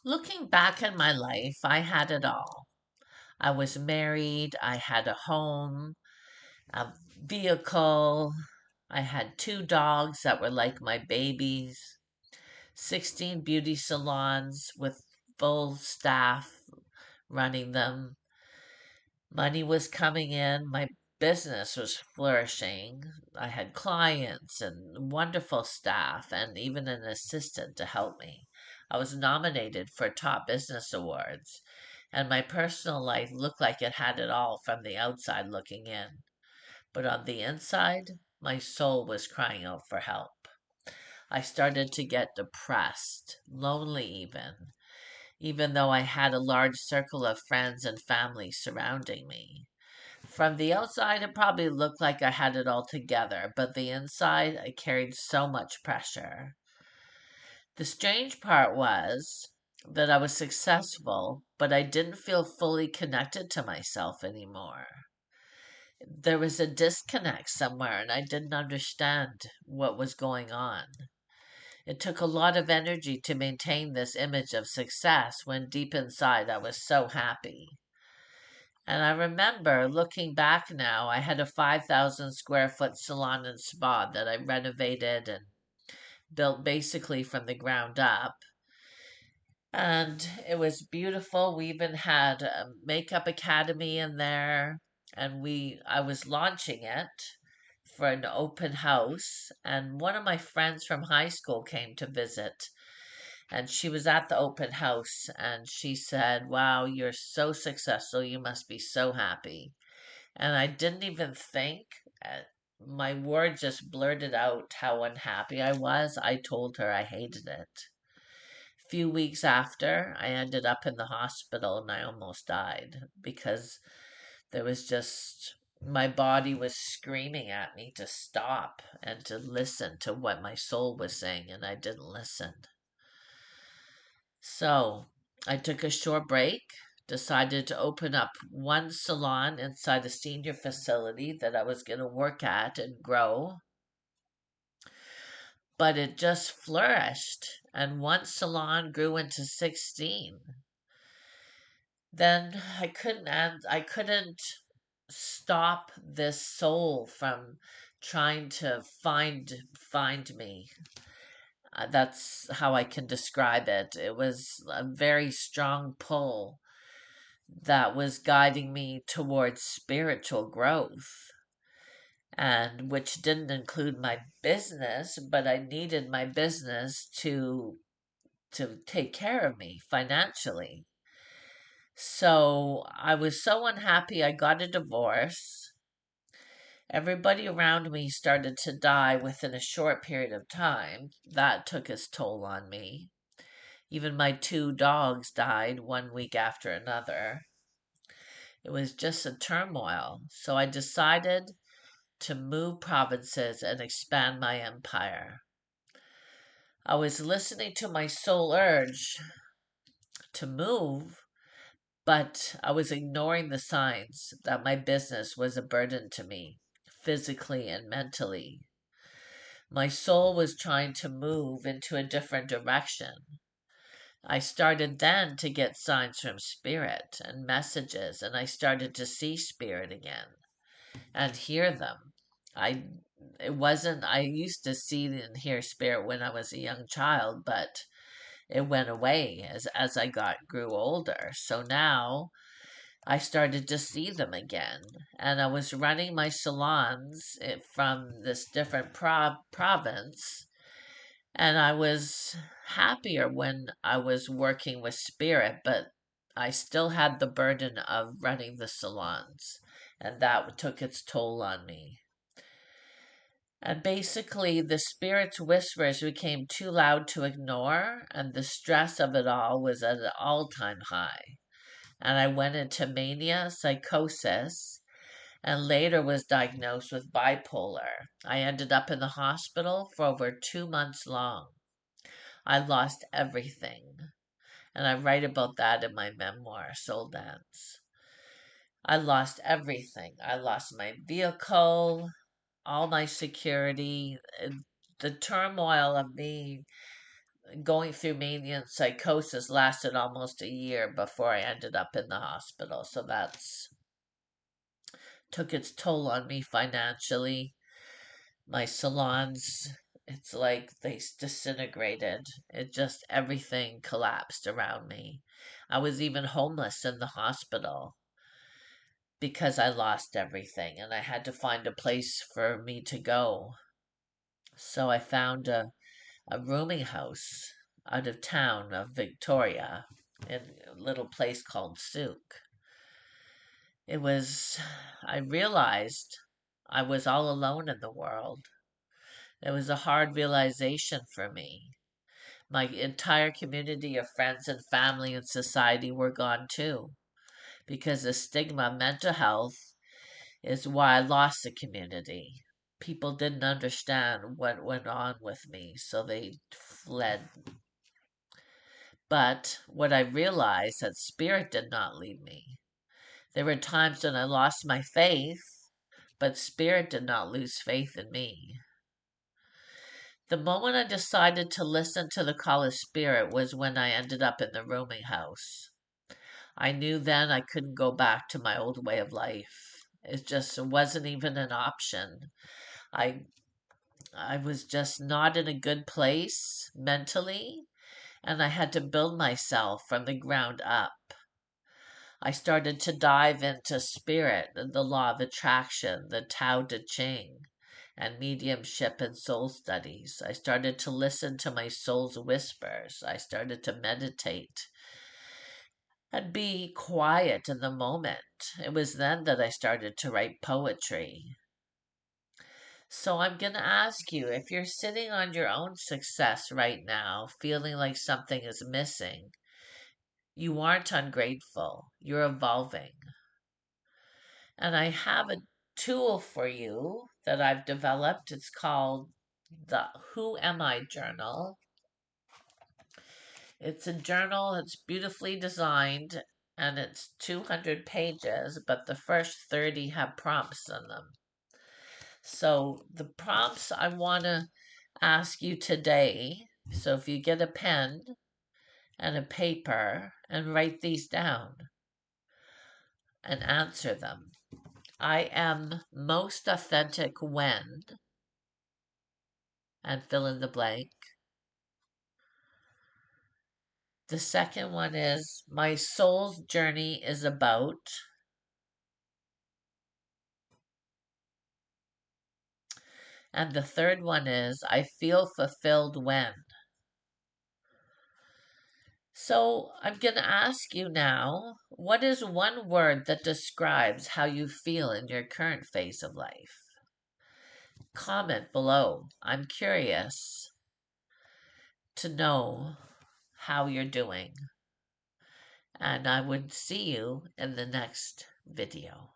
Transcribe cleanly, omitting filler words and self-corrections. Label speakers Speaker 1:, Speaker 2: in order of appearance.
Speaker 1: Looking back at my life, I had it all. I was married, I had a home, a vehicle, I had two dogs that were like my babies, 16 beauty salons with full staff running them. Money was coming in, my business was flourishing. I had clients and wonderful staff, and even an assistant to help me. I was nominated for top business awards, and my personal life looked like it had it all from the outside looking in. But on the inside, my soul was crying out for help. I started to get depressed, lonely even though I had a large circle of friends and family surrounding me. From the outside, it probably looked like I had it all together, but the inside, I carried so much pressure. The strange part was that I was successful, but I didn't feel fully connected to myself anymore. There was a disconnect somewhere, and I didn't understand what was going on. It took a lot of energy to maintain this image of success when deep inside I was so happy. And I remember looking back now, I had a 5,000 square foot salon and spa that I renovated and built basically from the ground up. And it was beautiful. We even had a makeup academy in there, and I was launching it for an open house. And one of my friends from high school came to visit, and she was at the open house, and she said, "Wow, you're so successful. You must be so happy." And I didn't even think. uh, My words just blurted out how unhappy I was. I told her I hated it. A few weeks after, I ended up in the hospital and I almost died because there was just my body was screaming at me to stop and to listen to what my soul was saying, and I didn't listen. So I took a short break, decided to open up one salon inside a senior facility that I was going to work at and grow. But it just flourished, and one salon grew into 16. Then I couldn't stop this soul from trying to find me. That's how I can describe it. It was a very strong pull that was guiding me towards spiritual growth, and which didn't include my business, but I needed my business to take care of me financially. So I was so unhappy I got a divorce. Everybody around me started to die within a short period of time. That took its toll on me. Even my two dogs died one week after another. It was just a turmoil. So I decided to move provinces and expand my empire. I was listening to my soul urge to move, but I was ignoring the signs that my business was a burden to me, physically and mentally. My soul was trying to move into a different direction. I started then to get signs from spirit and messages, and I started to see spirit again and hear them. I I used to see and hear spirit when I was a young child, but it went away as I grew older. So now I started to see them again, and I was running my salons from this different province, and I was happier when I was working with spirit, but I still had the burden of running the salons, and that took its toll on me. And basically, the spirit's whispers became too loud to ignore, and the stress of it all was at an all time high. And I went into mania, psychosis, and later was diagnosed with bipolar. I ended up in the hospital for over 2 months long. I lost everything, and I write about that in my memoir, Soul Dance. I lost everything. I lost my vehicle, all my security, the turmoil of me going through mania and psychosis lasted almost a year before I ended up in the hospital. So that's took its toll on me financially. My salons, it's like they disintegrated. It just, everything collapsed around me. I was even homeless in the hospital because I lost everything and I had to find a place for me to go. So I found a rooming house out of town of Victoria in a little place called Souk. It was, I realized I was all alone in the world. It was a hard realization for me. My entire community of friends and family and society were gone too, because the stigma of mental health is why I lost the community. People didn't understand what went on with me, so they fled. But what I realized that spirit did not leave me. There were times when I lost my faith, but spirit did not lose faith in me. The moment I decided to listen to the call of spirit was when I ended up in the rooming house. I knew then I couldn't go back to my old way of life. It just wasn't even an option. I I was just not in a good place mentally, and I had to build myself from the ground up. I started to dive into spirit, the law of attraction, the Tao Te Ching, and mediumship and soul studies. I started to listen to my soul's whispers. I started to meditate and be quiet in the moment. It was then that I started to write poetry. So I'm going to ask you, if you're sitting on your own success right now, feeling like something is missing, you aren't ungrateful. You're evolving. And I have a tool for you that I've developed. It's called the Who Am I Journal. It's a journal, it's beautifully designed, and it's 200 pages, but the first 30 have prompts in them. So the prompts I want to ask you today, so if you get a pen and a paper and write these down and answer them. I am most authentic when, and fill in the blank. The second one is my soul's journey is about. And the third one is I feel fulfilled when. So I'm going to ask you now, what is one word that describes how you feel in your current phase of life? Comment below. I'm curious to know how you're doing. And I would see you in the next video.